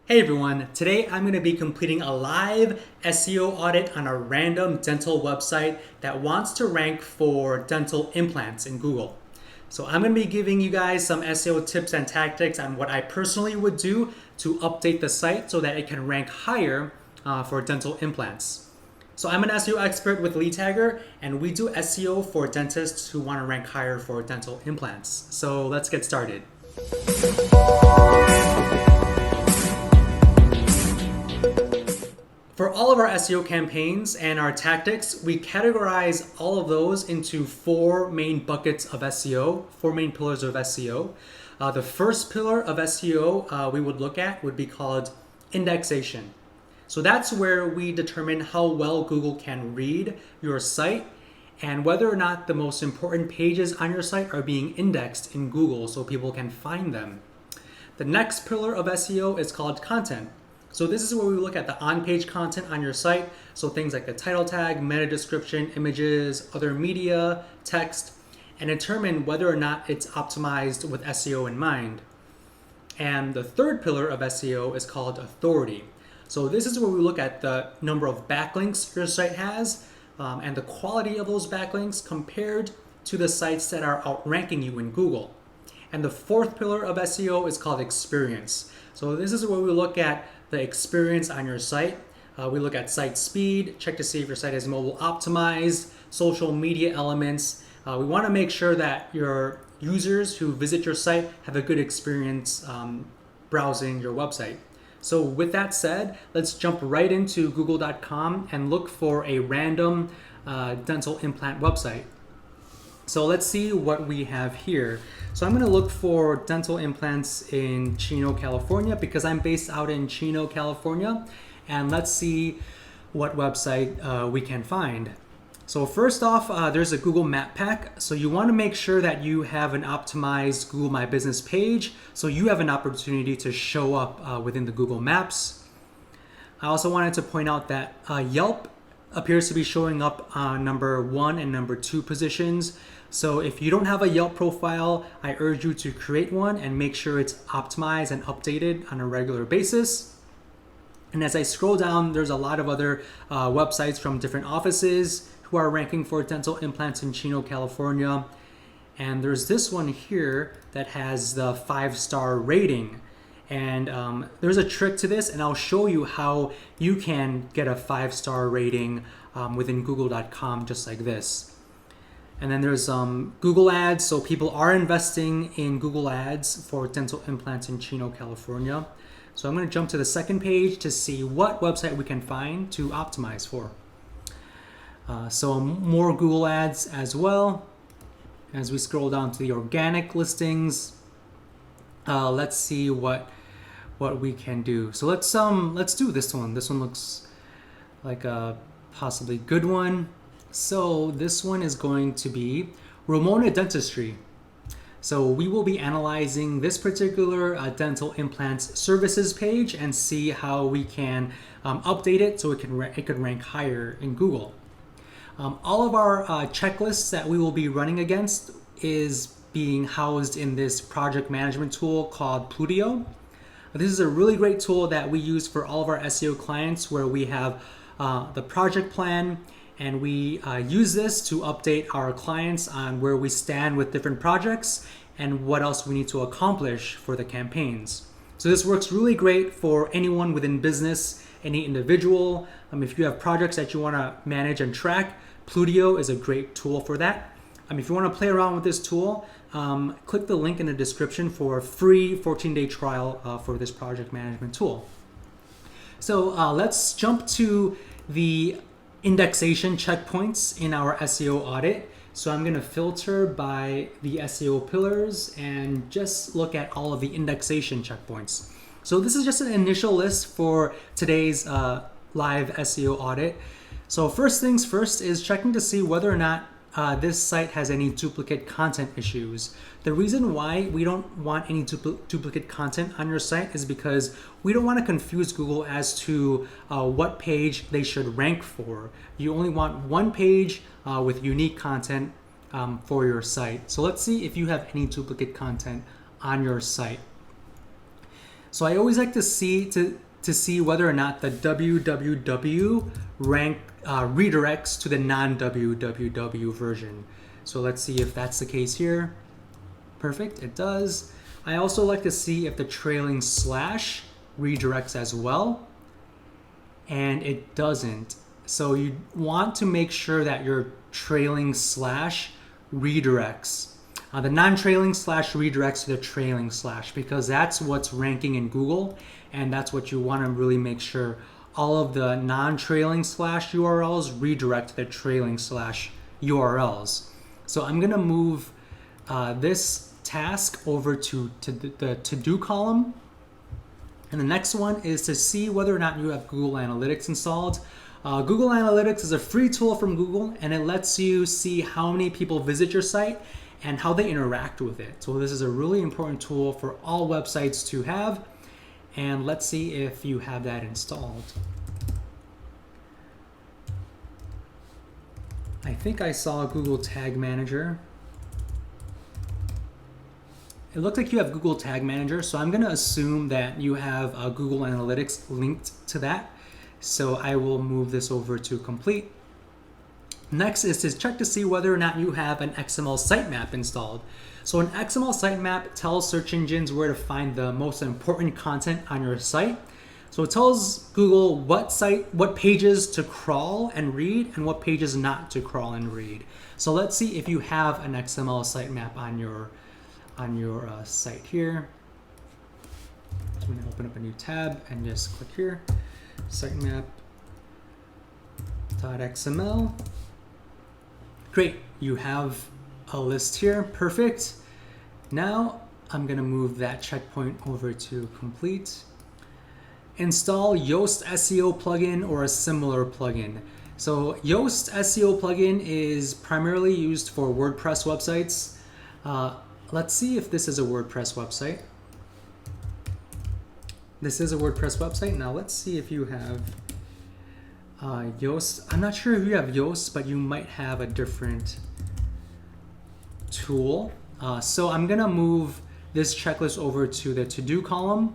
Hey everyone, today I'm going to be completing a live SEO audit on a random dental website that wants to rank for dental implants in Google. So I'm going to be giving you guys some SEO tips and tactics on what I personally would do to update the site so that it can rank higher for dental implants. So I'm an SEO expert with Lead Tagger, and we do SEO for dentists who want to rank higher for dental implants. So let's get started. For all of our SEO campaigns and our tactics, we categorize all of those into four main buckets of SEO, four main pillars of SEO. The first pillar of SEO we would look at would be called indexation. So that's where we determine how well Google can read your site and whether or not the most important pages on your site are being indexed in Google so people can find them. The next pillar of SEO is called content. So this is where we look at the on-page content on your site. So things like the title tag, meta description, images, other media, text, and determine whether or not it's optimized with SEO in mind. And the third pillar of SEO is called authority. So this is where we look at the number of backlinks your site has and the quality of those backlinks compared to the sites that are outranking you in Google. And the fourth pillar of SEO is called experience. So this is where we look at the experience on your site. We look at site speed, check to see if your site is mobile optimized, social media elements. We want to make sure that your users who visit your site have a good experience browsing your website. So with that said, let's jump right into google.com and look for a random dental implant website. So let's see what we have here. So I'm going to look for dental implants in Chino, California, because I'm based out in Chino, California. And let's see what website we can find. So first off, there's a Google Map Pack. So you want to make sure that you have an optimized Google My Business page so you have an opportunity to show up within the Google Maps. I also wanted to point out that Yelp appears to be showing up on number 1 and number 2 positions. So if you don't have a Yelp profile, I urge you to create one and make sure it's optimized and updated on a regular basis. And as I scroll down, there's a lot of other websites from different offices who are ranking for dental implants in Chino, California. And there's this one here that has the 5-star rating. And there's a trick to this, and I'll show you how you can get a 5-star rating within google.com just like this. And then there's Google Ads. So people are investing in Google Ads for dental implants in Chino, California. So I'm going to jump to the second page to see what website we can find to optimize for. So more Google Ads as well. As we scroll down to the organic listings, let's see what we can do. So let's do this one. This one looks like a possibly good one. So this one is going to be Ramona Dentistry. So we will be analyzing this particular dental implants services page and see how we can update it so it could rank higher in Google. All of our checklists that we will be running against is being housed in this project management tool called PLUTIO. This is a really great tool that we use for all of our SEO clients where we have the project plan, and we use this to update our clients on where we stand with different projects and what else we need to accomplish for the campaigns. So this works really great for anyone within business, any individual. If you have projects that you want to manage and track, PLUTIO is a great tool for that. If you want to play around with this tool, click the link in the description for a free 14-day trial for this project management tool. So let's jump to the indexation checkpoints in our SEO audit. So I'm going to filter by the SEO pillars and just look at all of the indexation checkpoints. So this is just an initial list for today's live SEO audit. So first things first is checking to see whether or not this site has any duplicate content issues. The reason why we don't want any duplicate content on your site is because we don't want to confuse Google as to what page they should rank for. You only want one page with unique content for your site. So let's see if you have any duplicate content on your site. So I always like to see whether or not the www rank redirects to the non-www version. So let's see if that's the case here. Perfect, it does. I also like to see if the trailing slash redirects as well, and it doesn't. So you want to make sure that your trailing slash redirects. The non-trailing slash redirects to the trailing slash, because that's what's ranking in Google, and that's what you want to really make sure. All of the non-trailing slash URLs redirect to the trailing slash URLs. So I'm gonna move this task over to the to-do column. And the next one is to see whether or not you have Google Analytics installed. Google Analytics is a free tool from Google, and it lets you see how many people visit your site and how they interact with it. So this is a really important tool for all websites to have. And let's see if you have that installed. I think I saw Google Tag Manager. It looks like you have Google Tag Manager, so I'm gonna assume that you have Google Analytics linked to that. So I will move this over to complete. Next is to check to see whether or not you have an XML sitemap installed. So an XML sitemap tells search engines where to find the most important content on your site. So it tells Google what pages to crawl and read and what pages not to crawl and read. So let's see if you have an XML sitemap on your site here. So I'm going to open up a new tab and just click here, sitemap.xml. Great, you have a list here, perfect. Now I'm going to move that checkpoint over to complete. Install Yoast SEO plugin or a similar plugin. So Yoast SEO plugin is primarily used for WordPress websites. Let's see if this is a WordPress website. This is a WordPress website. Now let's see if you have Yoast. I'm not sure if you have Yoast, but you might have a different tool. So I'm gonna move this checklist over to the to-do column.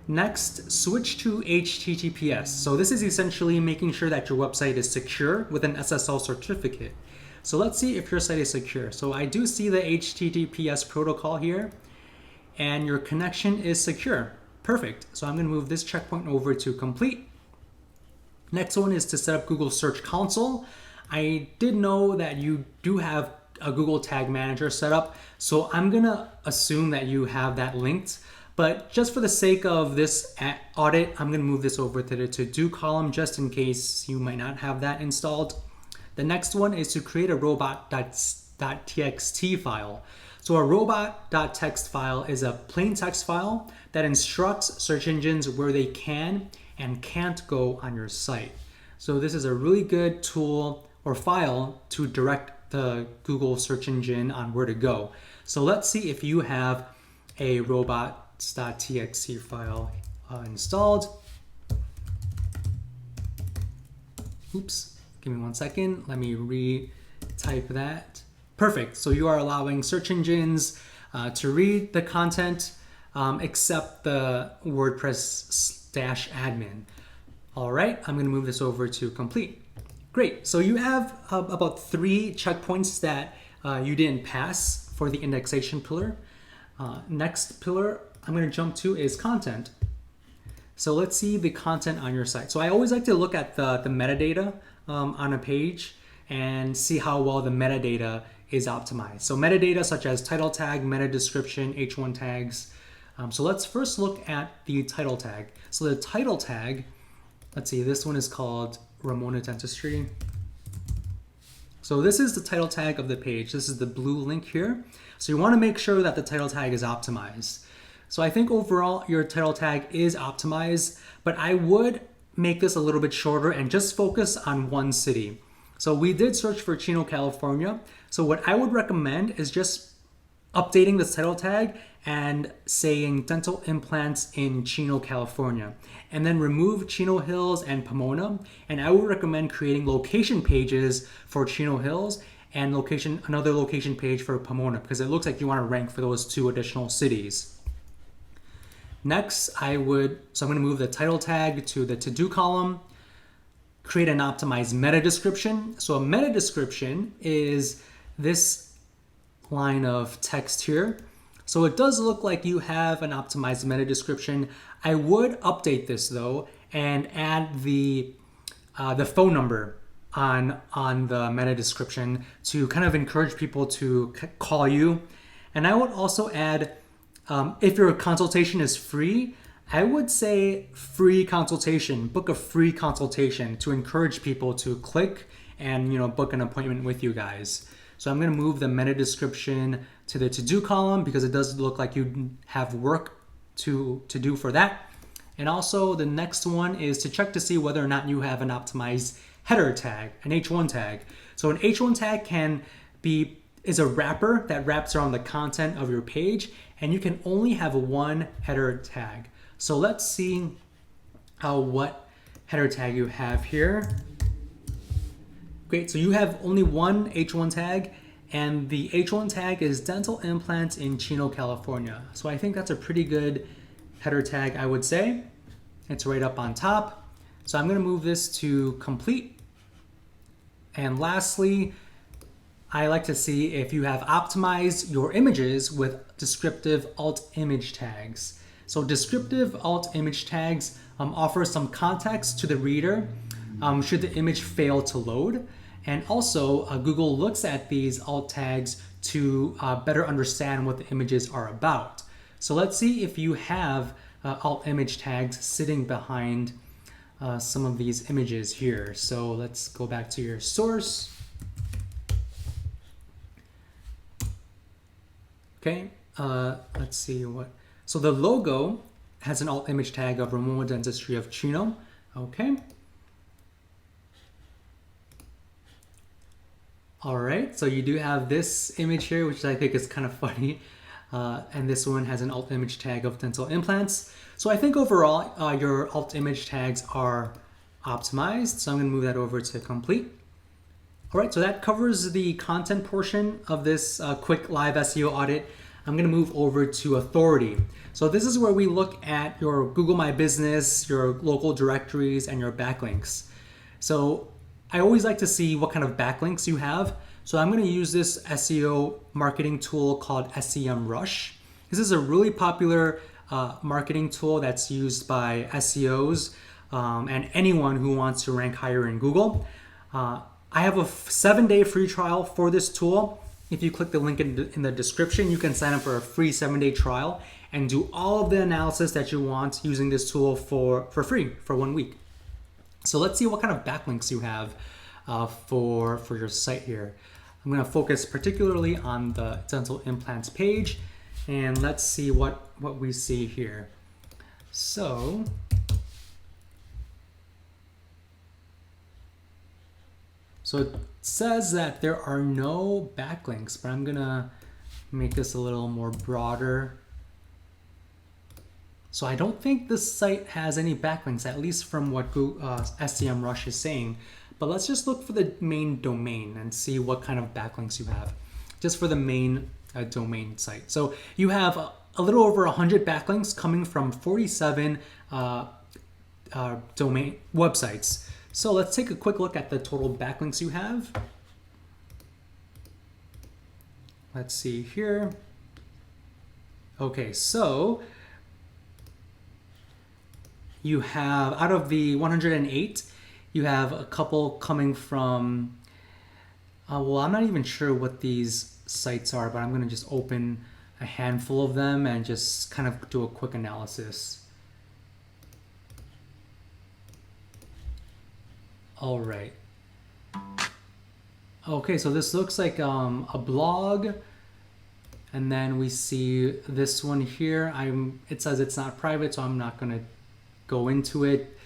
Next, switch to HTTPS. So this is essentially making sure that your website is secure with an SSL certificate. So let's see if your site is secure. So I do see the HTTPS protocol here, and your connection is secure. Perfect. So I'm gonna move this checkpoint over to complete. Next one is to set up Google Search Console. I did know that you do have a Google Tag Manager set up, so I'm gonna assume that you have that linked. But just for the sake of this audit, I'm gonna move this over to the to-do column just in case you might not have that installed. The next one is to create a robot.txt file. So a robot.txt file is a plain text file that instructs search engines where they can and can't go on your site. So this is a really good tool or file to direct the Google search engine on where to go. So let's see if you have a robots.txt file installed. Oops, give me 1 second. Let me retype that. Perfect. So you are allowing search engines to read the content except the WordPress/admin. All right, I'm going to move this over to complete. Great. So you have about 3 checkpoints that you didn't pass for the indexation pillar. Next pillar I'm going to jump to is content. So let's see the content on your site. So I always like to look at the metadata on a page and see how well the metadata is optimized. So metadata such as title tag, meta description, H1 tags. So let's first look at the title tag. So the title tag, let's see, this one is called Ramona Dentistry. So this is the title tag of the page. This is the blue link here. So you want to make sure that the title tag is optimized. So I think overall your title tag is optimized, but I would make this a little bit shorter and just focus on one city. So we did search for Chino, California. So what I would recommend is just updating the title tag and saying dental implants in Chino, California, and then remove Chino Hills and Pomona. And I would recommend creating location pages for Chino Hills and another location page for Pomona, because it looks like you want to rank for those 2 additional cities. Next, I'm going to move the title tag to the to-do column, create an optimized meta description. So a meta description is this line of text here. So it does look like you have an optimized meta description. I would update this though and add the phone number on the meta description to kind of encourage people to call you. And I would also add, if your consultation is free, I would say free consultation, book a free consultation to encourage people to click and book an appointment with you guys. So I'm going to move the meta description to the to-do column because it does look like you have work to do for that. And also the next one is to check to see whether or not you have an optimized header tag, an H1 tag. So an H1 tag is a wrapper that wraps around the content of your page, and you can only have one header tag. So let's see what header tag you have here. Great, so you have only one H1 tag, and the H1 tag is dental implants in Chino, California. So I think that's a pretty good header tag, I would say. It's right up on top. So I'm gonna move this to complete. And lastly, I like to see if you have optimized your images with descriptive alt image tags. So descriptive alt image tags offer some context to the reader should the image fail to load. And also Google looks at these alt tags to better understand what the images are about. So let's see if you have alt image tags sitting behind some of these images here. So let's go back to your source. Okay, let's see what. So the logo has an alt image tag of Ramona Dentistry of Chino. Okay. All right, so you do have this image here, which I think is kind of funny. And this one has an alt image tag of dental implants. So I think overall your alt image tags are optimized. So I'm gonna move that over to complete. All right, so that covers the content portion of this quick live SEO audit. I'm gonna move over to authority. So this is where we look at your Google My Business, your local directories, and your backlinks. So I always like to see what kind of backlinks you have. So I'm gonna use this SEO marketing tool called SEMRUsh. This is a really popular marketing tool that's used by SEOs and anyone who wants to rank higher in Google. I have a 7-day free trial for this tool. If you click the link in the description, you can sign up for a free 7-day trial and do all of the analysis that you want using this tool for free for 1 week. So let's see what kind of backlinks you have for your site here. I'm going to focus particularly on the dental implants page, and let's see what we see here. So it says that there are no backlinks, but I'm gonna make this a little more broader. So I don't think this site has any backlinks, at least from what SEMrush is saying. But let's just look for the main domain and see what kind of backlinks you have, just for the main domain site. So you have a little over 100 backlinks coming from 47 domain websites. So let's take a quick look at the total backlinks you have. Let's see here. Okay, so you have, out of the 108, you have a couple coming from, well, I'm not even sure what these sites are, but I'm gonna just open a handful of them and just kind of do a quick analysis. All right. Okay, so this looks like a blog, and then we see this one here. It says it's not private, so I'm not gonna go into it.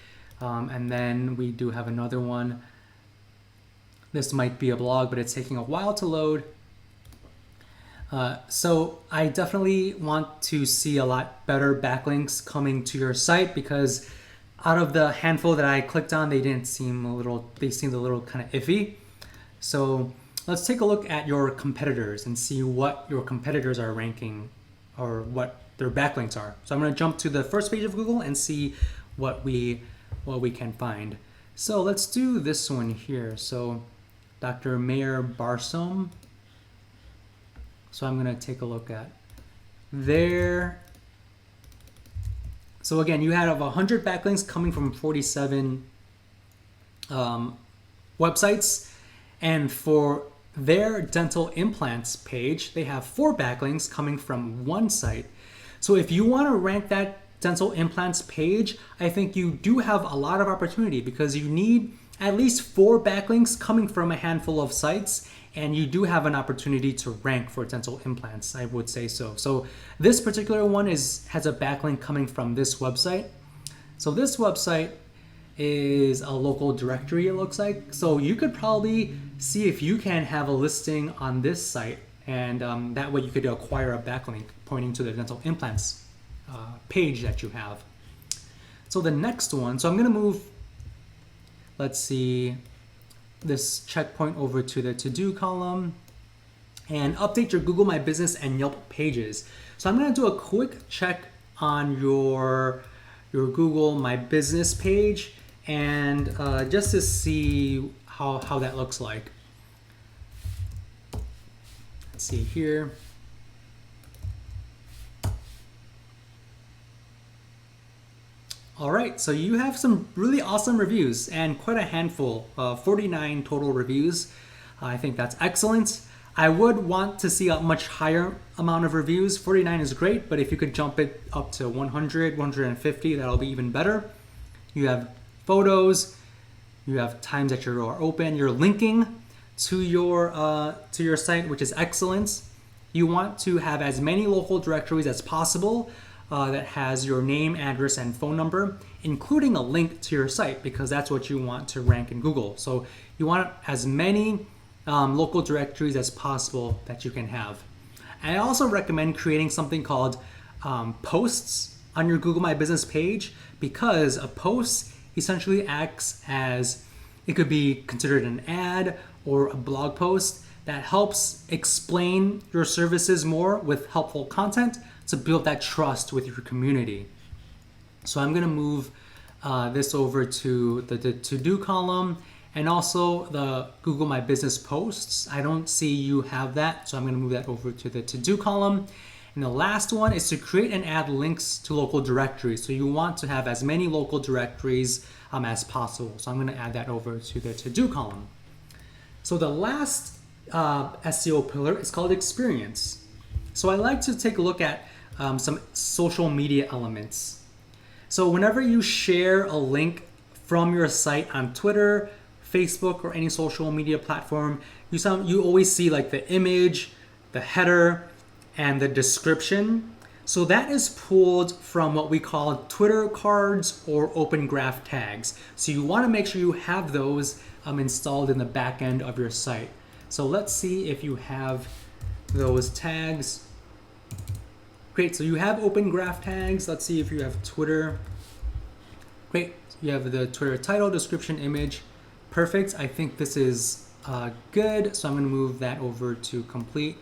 And then we do have another one. This might be a blog, but it's taking a while to load. So I definitely want to see a lot better backlinks coming to your site, because out of the handful that I clicked on, they seemed a little kind of iffy. So let's take a look at your competitors and see what your competitors are ranking, or what their backlinks are. So I'm going to jump to the first page of Google and see what we can find. So let's do this one here. So Dr. Mayor Barsoom. So I'm going to take a look at there. So again, you had 100 backlinks coming from 47 websites, and for their dental implants page, they have 4 backlinks coming from 1 site. So if you want to rank that dental implants page, I think you do have a lot of opportunity because you need at least 4 backlinks coming from a handful of sites, and you do have an opportunity to rank for dental implants, I would say so. So this particular one has a backlink coming from this website. So this website is a local directory, it looks like. So you could probably see if you can have a listing on this site, and that way you could acquire a backlink pointing to the dental implants page that you have. So the next one, so I'm going to move, let's see, this checkpoint over to the to-do column and update your Google My Business and Yelp pages. So I'm going to do a quick check on your Google My Business page, and just to see how that looks like. Let's see here. All right, so you have some really awesome reviews and quite a handful, 49 total reviews. I think that's excellent. I would want to see a much higher amount of reviews. 49 is great, but if you could jump it up to 100, 150, that'll be even better. You have photos, you have times that you are open, you're linking to your site, which is excellent. You want to have as many local directories as possible that has your name, address, and phone number, including a link to your site, because that's what you want to rank in Google. So you want as many local directories as possible that you can have. I also recommend creating something called posts on your Google My Business page, because a post essentially acts as, it could be considered an ad or a blog post that helps explain your services more with helpful content to build that trust with your community. So I'm going to move this over to the to-do column and also the Google My Business posts. I don't see you have that, so I'm going to move that over to the to-do column. And the last one is to create and add links to local directories. So you want to have as many local directories as possible. So I'm going to add that over to the to-do column. So the last SEO pillar is called experience. So I like to take a look at some social media elements. So whenever you share a link from your site on Twitter, Facebook, or any social media platform, you always see like the image, the header, and the description. So that is pulled from what we call Twitter cards or open graph tags. So you want to make sure you have those installed in the back end of your site. So let's see if you have those tags. Great, so you have open graph tags. Let's see if you have Twitter. Great, you have the Twitter title, description, image. Perfect, I think this is good. So I'm gonna move that over to complete.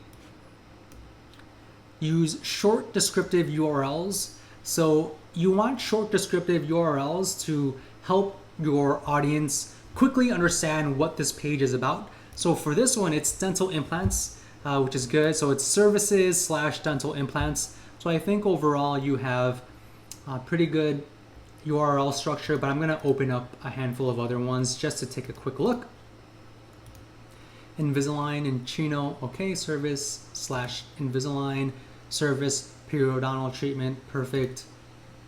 Use short descriptive URLs. So you want short descriptive URLs to help your audience quickly understand what this page is about. So for this one, it's dental implants, which is good. So it's services/dental implants. So I think overall you have a pretty good URL structure, but I'm going to open up a handful of other ones just to take a quick look. Invisalign and Chino, okay, service/Invisalign, service periodontal treatment, perfect.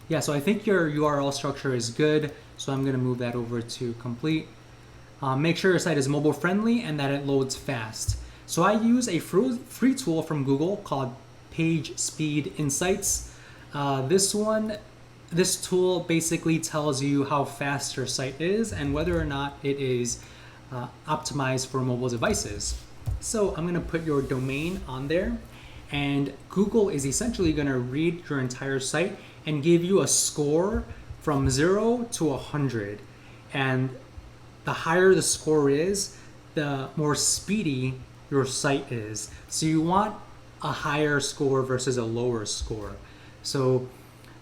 Yeah, so I think your URL structure is good, so I'm going to move that over to complete. Make sure your site is mobile friendly and that it loads fast. So I use a free tool from Google called Page Speed Insights. This tool basically tells you how fast your site is and whether or not it is optimized for mobile devices. So I'm going to put your domain on there, and Google is essentially going to read your entire site and give you a score from 0 to 100. And the higher the score is, the more speedy your site is. So you want a higher score versus a lower score. So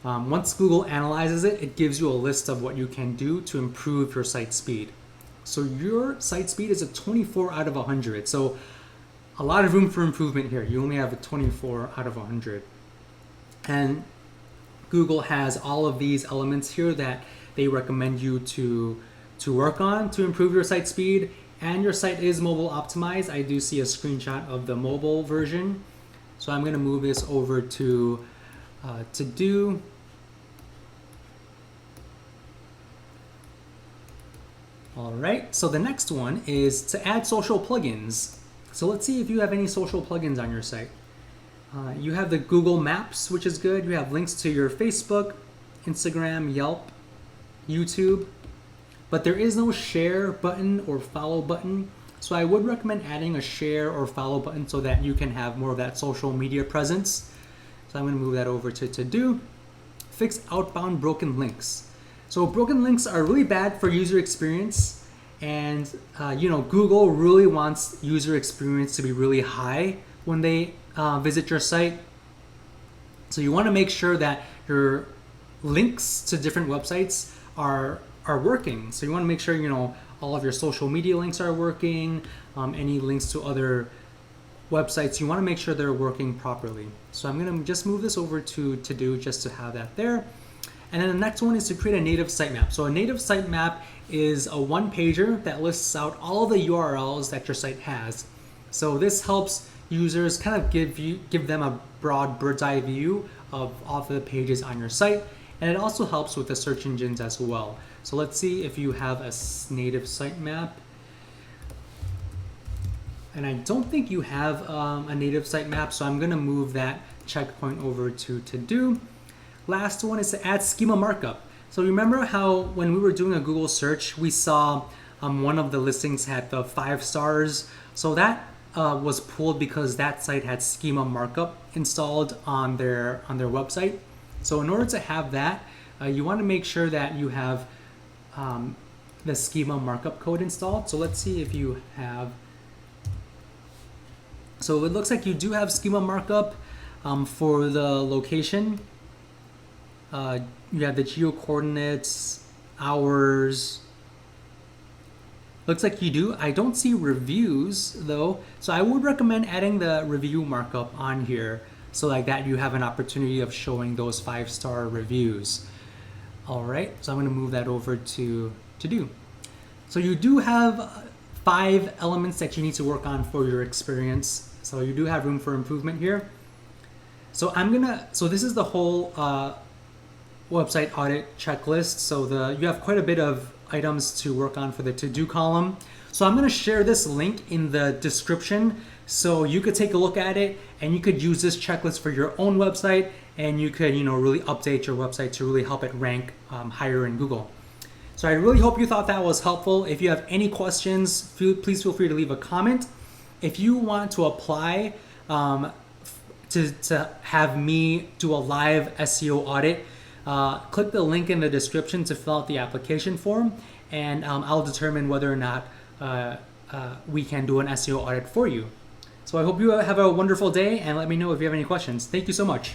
once Google analyzes it, it gives you a list of what you can do to improve your site speed. So your site speed is a 24 out of 100. So a lot of room for improvement here. You only have a 24 out of 100. And Google has all of these elements here that they recommend you to work on to improve your site speed. And your site is mobile optimized. I do see a screenshot of the mobile version. So I'm going to move this over to do. All right, so the next one is to add social plugins. So let's see if you have any social plugins on your site. You have the Google Maps, which is good. You have links to your Facebook, Instagram, Yelp, YouTube, but there is no share button or follow button. So I would recommend adding a share or follow button so that you can have more of that social media presence. So I'm going to move that over to do. Fix outbound broken links. So broken links are really bad for user experience, and Google really wants user experience to be really high when they visit your site. So you want to make sure that your links to different websites are working. So you want to make sure all of your social media links are working. Any links to other websites, you want to make sure they're working properly. So I'm going to just move this over to do just to have that there. And then the next one is to create a native sitemap. So a native sitemap is a one-pager that lists out all the URLs that your site has. So this helps users kind of give them a broad bird's eye view of all the pages on your site. And it also helps with the search engines as well. So let's see if you have a native sitemap. And I don't think you have a native sitemap, so I'm going to move that checkpoint over to do. Last one is to add schema markup. So remember how when we were doing a Google search, we saw one of the listings had the 5 stars. So that was pulled because that site had schema markup installed on their website. So in order to have that, you want to make sure that you have the schema markup code installed. So let's see if you have. So it looks like you do have schema markup for the location. You have the geo coordinates, hours. Looks like you do. I don't see reviews though, so I would recommend adding the review markup on here, so like that you have an opportunity of showing those 5-star reviews. All right, so I'm going to move that over to do. So you do have 5 elements that you need to work on for your experience. So you do have room for improvement here. So this is the whole website audit checklist. So you have quite a bit of items to work on for the to-do column. So I'm going to share this link in the description so you could take a look at it and you could use this checklist for your own website, and you could really update your website to really help it rank higher in Google. So I really hope you thought that was helpful. If you have any questions, please feel free to leave a comment. If you want to apply to have me do a live SEO audit, click the link in the description to fill out the application form, and I'll determine whether or not we can do an SEO audit for you. So I hope you have a wonderful day, and let me know if you have any questions. Thank you so much.